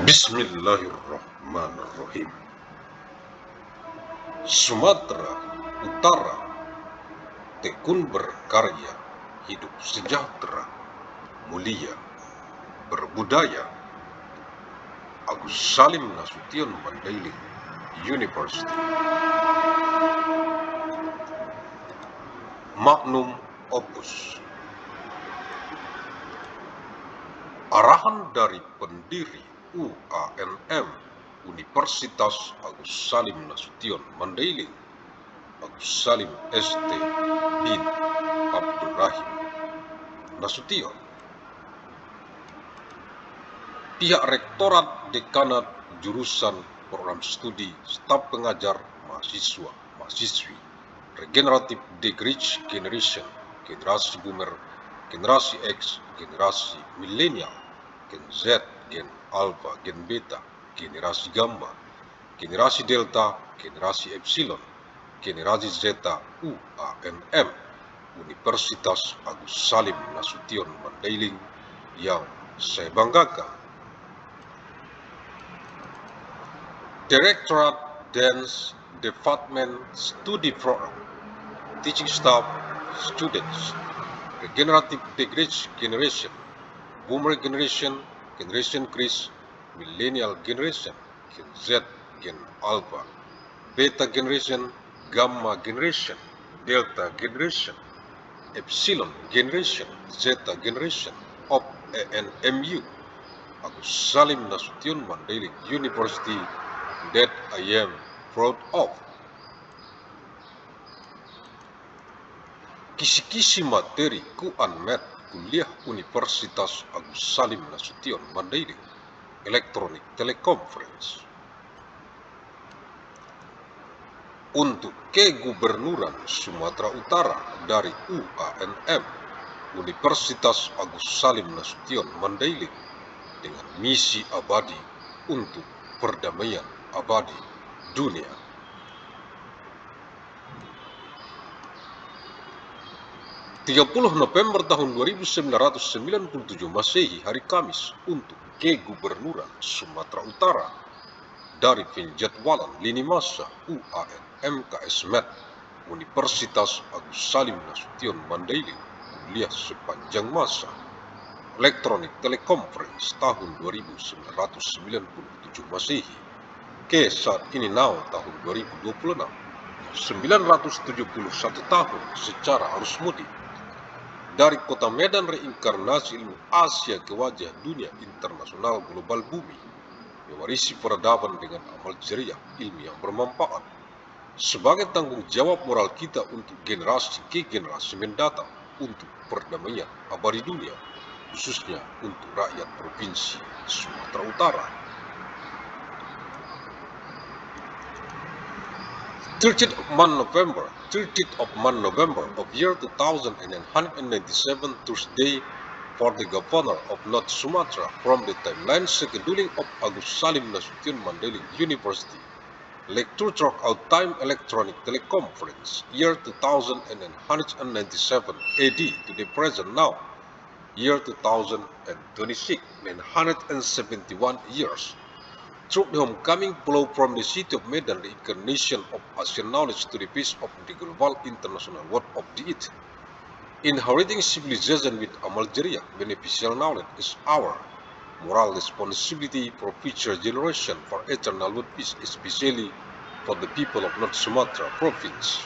Bismillahirrahmanirrahim. Sumatera Utara tekun berkarya, hidup sejahtera, mulia, berbudaya. Agus Salim Nasution Mandailing University. Magnum Opus. Arahan dari pendiri UANM Universitas Agus Salim Nasution Mandailing, Agus Salim ST bin Abdurrahim Nasution. Pihak Rektorat Dekanat Jurusan Program Studi Staf Pengajar Mahasiswa-Mahasiswi Regenerative Degree Generation, Generasi Boomer, Generasi X, Generasi Milenial, Gen Z, Gen Alpha, Gen Beta, Generasi Gamma, Generasi Delta, Generasi Epsilon, Generasi Zeta UANM Universitas Agus Salim Nasution Mandailing yang saya banggakan. Directorate Dance Department Study Program, Teaching Staff, Students, Regenerative Degree Generation, Boomer Generation, Generation Chris, Millennial Generation, Gen Z, Gen Alpha, Beta Generation, Gamma Generation, Delta Generation, Epsilon Generation, Zeta Generation of ANMU, Agus Salim Nasution Mandailing University, that I am proud of. Kisi-kisi materi Ku-Anmed Kuliah Universitas Agus Salim Nasution Mandailing, Electronic Teleconference. Untuk Kegubernuran Sumatera Utara dari UANM Universitas Agus Salim Nasution Mandailing dengan misi abadi untuk perdamaian abadi dunia. November tahun 1997 Masehi, hari Kamis, untuk Kegubernuran Sumatera Utara dari penjadwalan lini masa UANM KSMed Universitas Agus Salim Nasution Mandailing kuliah sepanjang masa Electronic Teleconference tahun 1997 Masehi ke saat ini tahun 2026, 971 tahun secara arus mudik dari kota Medan reinkarnasi ilmu Asia ke wajah dunia internasional global bumi, mewarisi peradaban dengan amal jariah ilmu yang bermanfaat sebagai tanggung jawab moral kita untuk generasi ke generasi mendatang untuk perdamaian abadi dunia, khususnya untuk rakyat Provinsi Sumatera Utara. 30th of November of year 2197, Thursday, for the Governor of North Sumatra from the timeline scheduling of Agus Salim Nasution Mandailing University. Lecture throughout time electronic teleconference, year 2197 AD to the present now, year 2026, 971 years. Through the homecoming flow from the city of Medan, the incarnation of Asian knowledge to the peace of the global international world of the it. Inheriting civilization with amal jariah, beneficial knowledge is our moral responsibility for future generation for eternal world peace, especially for the people of North Sumatra Province.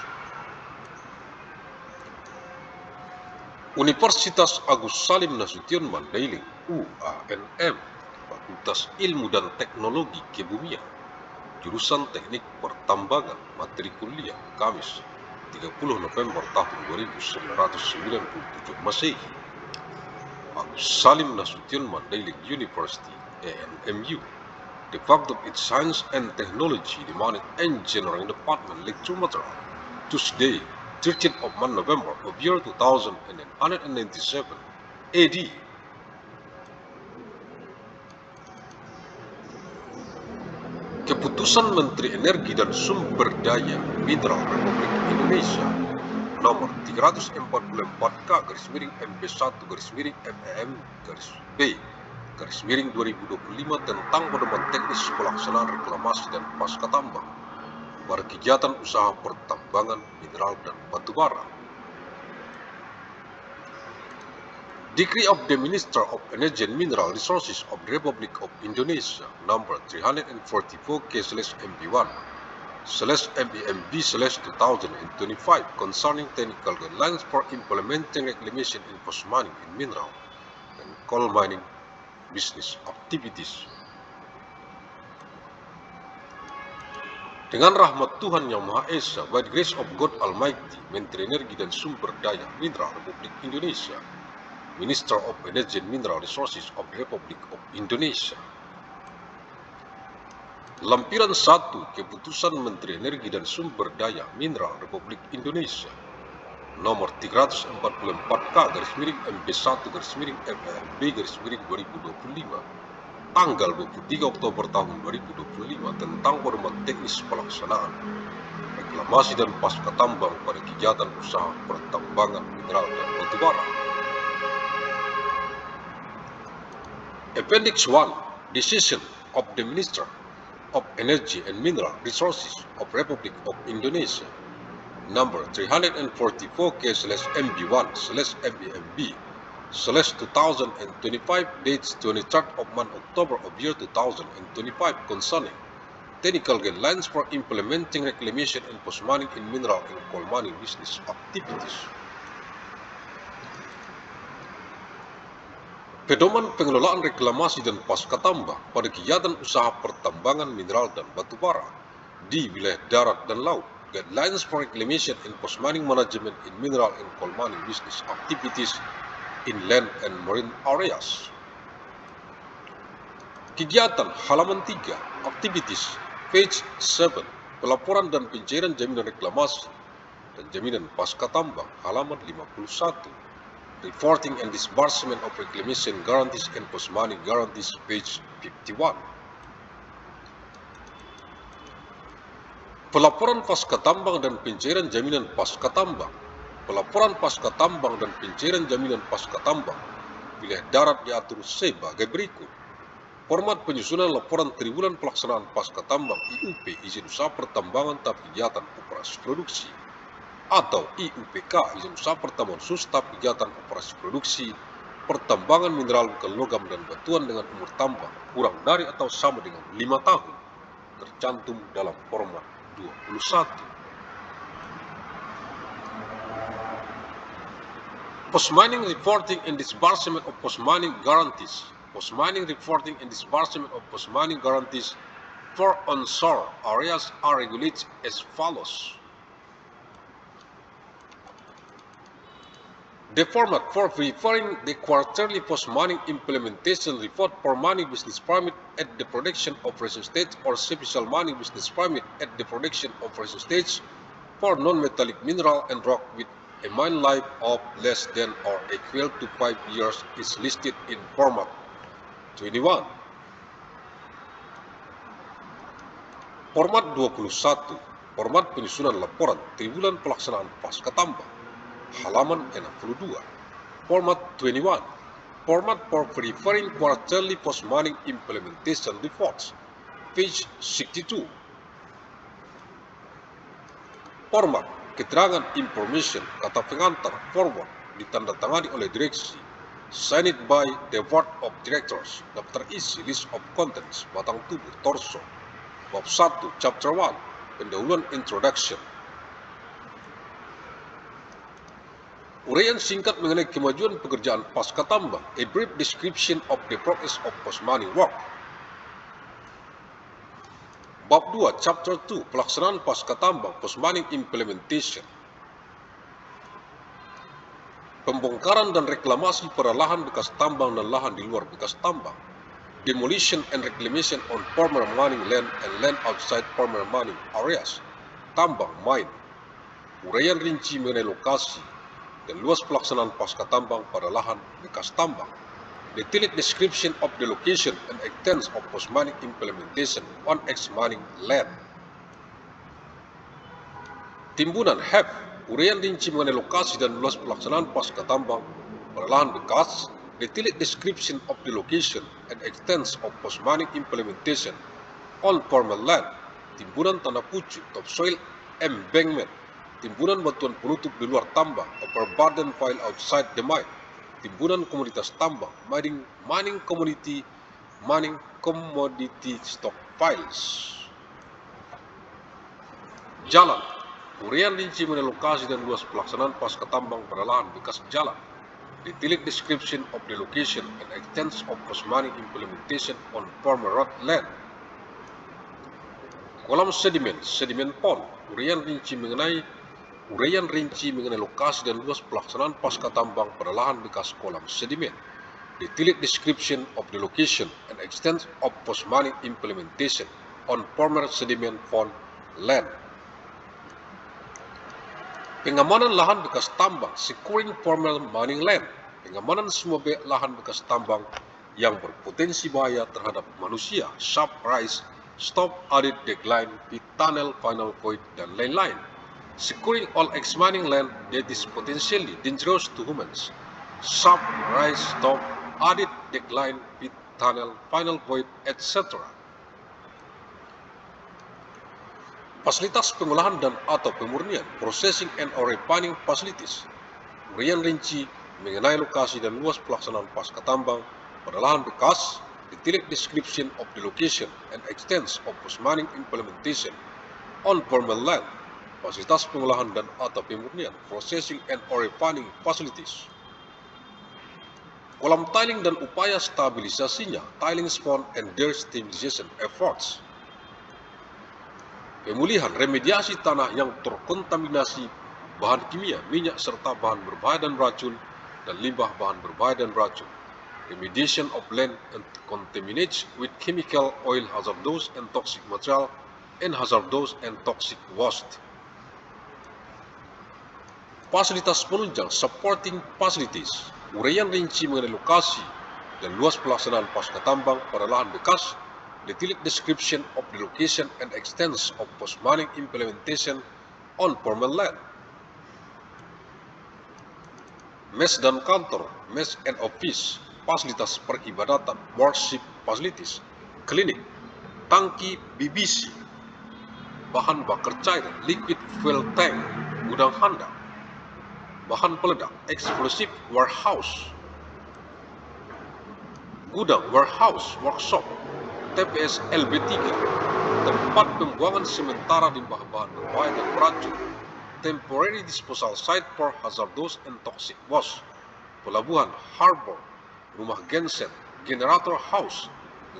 Universitas Agus Salim Nasution Mandailing UANM, Fakultas Ilmu dan Teknologi Kebumian, Jurusan Teknik Pertambangan, materi kuliah, Kamis, 30 November tahun 1997 Masehi. Agus Salim Nasution Mandailing University, ANMU, the fact of its Science and Technology, the Management Engineering Department, Lecture Material, Tuesday, 13th of November of year 2197 AD. Keputusan Menteri Energi dan Sumber Daya Mineral Republik Indonesia nomor 344K/MP1/MEM-B 2025 tentang pedoman teknis pelaksanaan reklamasi dan pasca tambang pada kegiatan usaha pertambangan mineral dan batu bara. Decree of the Minister of Energy and Mineral Resources of the Republic of Indonesia number 344/MB1/MEMB/2025 concerning technical guidelines for implementing reclamation in post mining in mineral and coal mining business activities. Dengan rahmat Tuhan Yang Maha Esa, by the grace of God Almighty, Menteri Energi dan Sumber Daya Mineral Republik Indonesia, Minister of Energy and Mineral Resources of the Republic of Indonesia. Lampiran 1 Keputusan Menteri Energi dan Sumber Daya Mineral Republik Indonesia nomor 344/MB1/FMB/2025 tanggal 23 Oktober tahun 2025 tentang pedoman teknis pelaksanaan reklamasi dan pasca tambang pada kegiatan usaha pertambangan mineral dan batu bara. Appendix 1 Decision of the Minister of Energy and Mineral Resources of Republic of Indonesia number 344/MB1/MEMB/2025 dates 23rd of month October of year 2025 concerning technical guidelines for implementing reclamation and post mining in mineral and coal mining business activities. Pedoman pengelolaan reklamasi dan pasca tambang pada kegiatan usaha pertambangan mineral dan batu bara di wilayah darat dan laut. Guidelines for reclamation and post mining management in mineral and coal mining business activities in land and marine areas. Kegiatan halaman 3, activities, page 7, pelaporan dan pencairan jaminan reklamasi dan jaminan pasca tambang, halaman 51. Reporting and disbursement of reclamation guarantees and post mining guarantees, page 51. Pelaporan pasca tambang dan pencairan jaminan pasca tambang. Pelaporan pasca tambang dan pencairan jaminan pasca tambang wilayah darat diatur sebagai berikut. Format penyusunan laporan triwulan pelaksanaan pasca tambang IUP izin usaha pertambangan tahap kegiatan operasi produksi atau IUPK izin usaha pertambangan khusus tahap kegiatan operasi produksi pertambangan mineral bukan logam dan batuan dengan umur tambang kurang dari atau sama dengan 5 tahun tercantum dalam format 21. Post mining reporting and disbursement of post mining guarantees. Post mining reporting and disbursement of post mining guarantees for onshore areas are regulated as follows. The format for preparing the quarterly post-mining implementation report for mining business permit at the production operation stage or special mining business permit at the production operation stage for non-metallic mineral and rock with a mine life of less than or equal to 5 years is listed in format 21. Format 21, format penyusunan laporan triwulan pelaksanaan pasca tambang. Halaman 62. Format 21. Format for preparing quarterly post-mining implementation reports. Page 62. Format keterangan information kata pengantar forward ditandatangani oleh direksi. Signed by the Board of Directors. Daftar isi list of contents batang tubuh torso. Bab 1 Chapter 1 Pendahuluan Introduction. Uraian singkat mengenai kemajuan pekerjaan pasca tambang, a brief description of the progress of post-mining work. Bab 2, Chapter 2, pelaksanaan pasca tambang, post-mining implementation. Pembongkaran dan reklamasi pada lahan bekas tambang dan lahan di luar bekas tambang. Demolition and reclamation on former mining land and land outside former mining areas. Tambang, mine. Uraian rinci mengenai lokasi dan luas pelaksanaan pasca tambang pada lahan bekas tambang. Detailed description of the location and extent of post-mining implementation on ex-mining land. Timbunan HEP, uraian rinci mengenai lokasi dan luas pelaksanaan pasca tambang pada lahan bekas detailed description of the location and extent of post-mining implementation on formal land, timbunan tanah pucuk, topsoil embankment, timbunan batuan penutup di luar tambang, overburden file outside the mine, timbunan komunitas tambang, mining commodity stockpiles. Jalan, uraian rinci mengenai lokasi dan luas pelaksanaan pasca tambang pada lahan bekas jalan, detailed description of the location and extent of post-mining implementation on former road land. Kolam sedimen pond, uraian rinci mengenai lokasi dan luas pelaksanaan pasca tambang pada lahan bekas kolam sedimen. Detailed description of the location and extent of post-mining implementation on former sediment pond land. Pengamanan lahan bekas tambang, securing former mining land. Pengamanan semua lahan bekas tambang yang berpotensi bahaya terhadap manusia, shaft rise, stop, added, decline, pit tunnel, final void, dan lain-lain. Securing all ex-mining land that is potentially dangerous to humans, shaft rise, stop, added, decline, pit tunnel, final void, etc. Fasilitas pengolahan dan atau pemurnian, processing and or refining facilities. Uraian rinci mengenai lokasi dan luas pelaksanaan pasca tambang pada lahan bekas, detailed description of the location and extent of post-mining implementation on former land, fasilitas pengolahan dan atau pemurnian, processing and or refining facilities. Kolam tiling dan upaya stabilisasinya, tiling pond and their stabilization efforts. Pemulihan remediasi tanah yang terkontaminasi bahan kimia, minyak serta bahan berbahaya dan racun dan limbah bahan berbahaya dan racun. Remediation of land and contaminated with chemical, oil, hazardous and toxic material and hazardous and toxic waste. Fasilitas penunjang, supporting facilities. Uraian rinci mengenai lokasi dan luas pelaksanaan pasca tambang pada lahan bekas, detailed description of the location and extent of post-mining implementation on former land. Mes dan kantor, mes and office, fasilitas peribadatan, worship facilities, klinik, tangki BBC, bahan bakar cair, liquid fuel tank, gudang handang, bahan peledak, explosive warehouse, gudang warehouse, workshop, TPS LB3, tempat pembuangan sementara limbah bahan berbahaya dan beracun, temporary disposal site for hazardous and toxic waste, pelabuhan, harbor, rumah genset, generator house,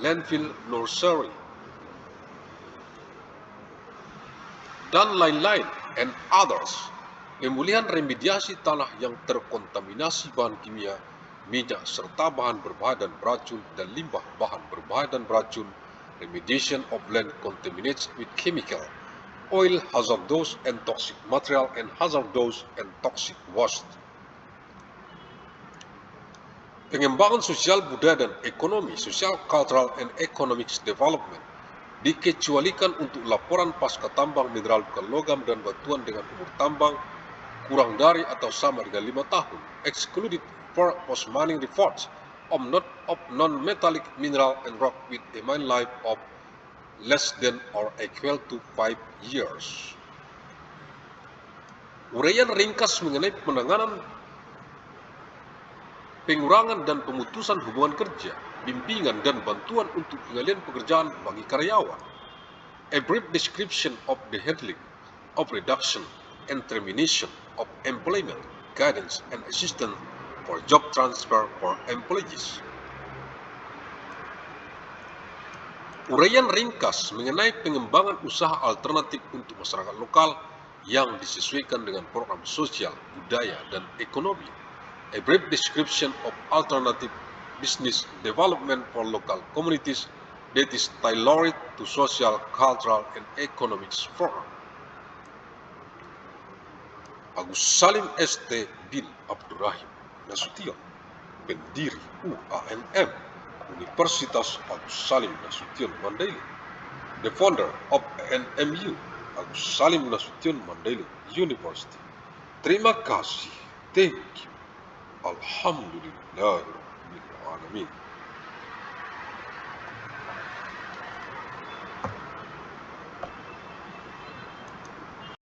landfill, nursery, dan lain-lain, and others. Pemulihan remediasi tanah yang terkontaminasi bahan kimia, minyak serta bahan berbahaya dan beracun dan limbah bahan berbahaya dan beracun, remediation of land contaminated with chemical, oil, hazardous and toxic material and hazardous and toxic waste. Pengembangan sosial budaya dan ekonomi, social, cultural and economic development, dikecualikan untuk laporan pasca tambang mineral bukan logam dan batuan dengan umur tambang kurang dari atau sama dengan 5 tahun, excluded for post-mining reports of non-metallic mineral and rock with a mine life of less than or equal to 5 years. Uraian ringkas mengenai penanganan pengurangan dan pemutusan hubungan kerja, bimbingan dan bantuan untuk pengalihan pekerjaan bagi karyawan. A brief description of the handling of reduction and termination of employment, guidance and assistance for job transfer for employees. Uraian ringkas mengenai pengembangan usaha alternatif untuk masyarakat lokal yang disesuaikan dengan program sosial, budaya, dan ekonomi. A brief description of alternative business development for local communities that is tailored to social, cultural, and economic program. Agus Salim ST bin Abdurrahim Nasution, pendiri UANM, Universitas Agus Salim Nasution Mandailing, the founder of NMU, Agus Salim Nasution Mandailing University. Terima kasih, thank you, alhamdulillah. Amin.